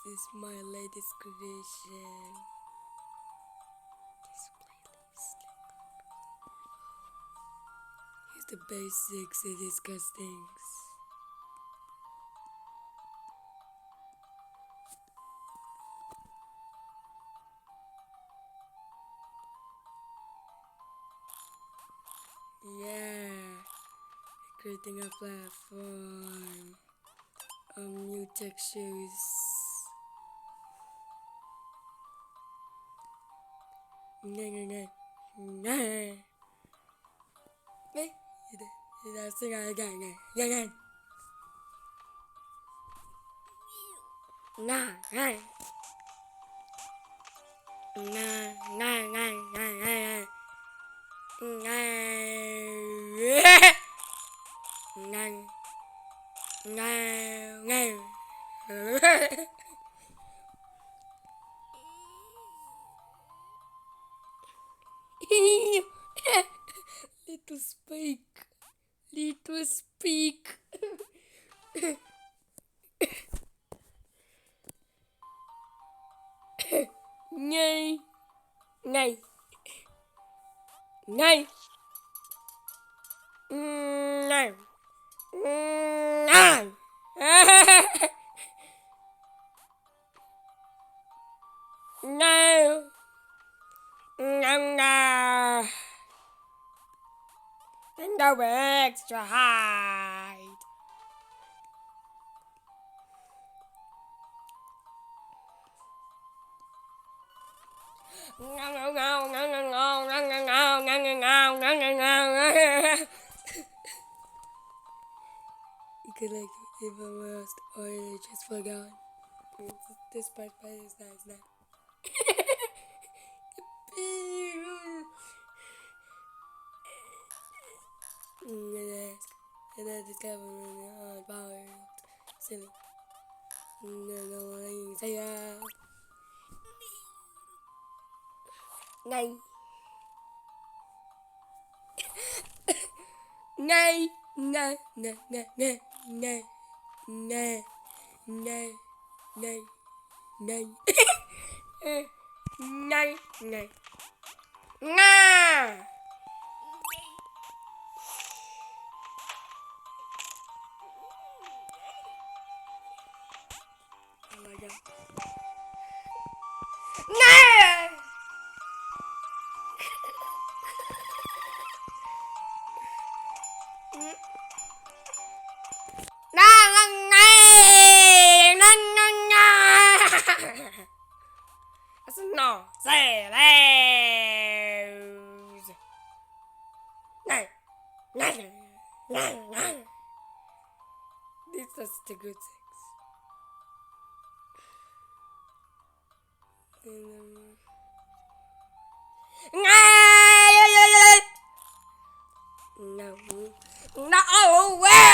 This is my latest creation. This playlist. Here's the basics and discuss things. Yeah, creating a platform, new textures. That's the guy again. Little speak. Little speak. Nay. Nay. Nay. No. No. No. No. And go extra height. You could like if I was or just forgot. This part is nice. And then discover power silly. No, say Nay. Nay. No. No. No. No. No. No. No. No. No. No. No. No. Oh my god. No! No, say no. This is the good things. No. No. Where?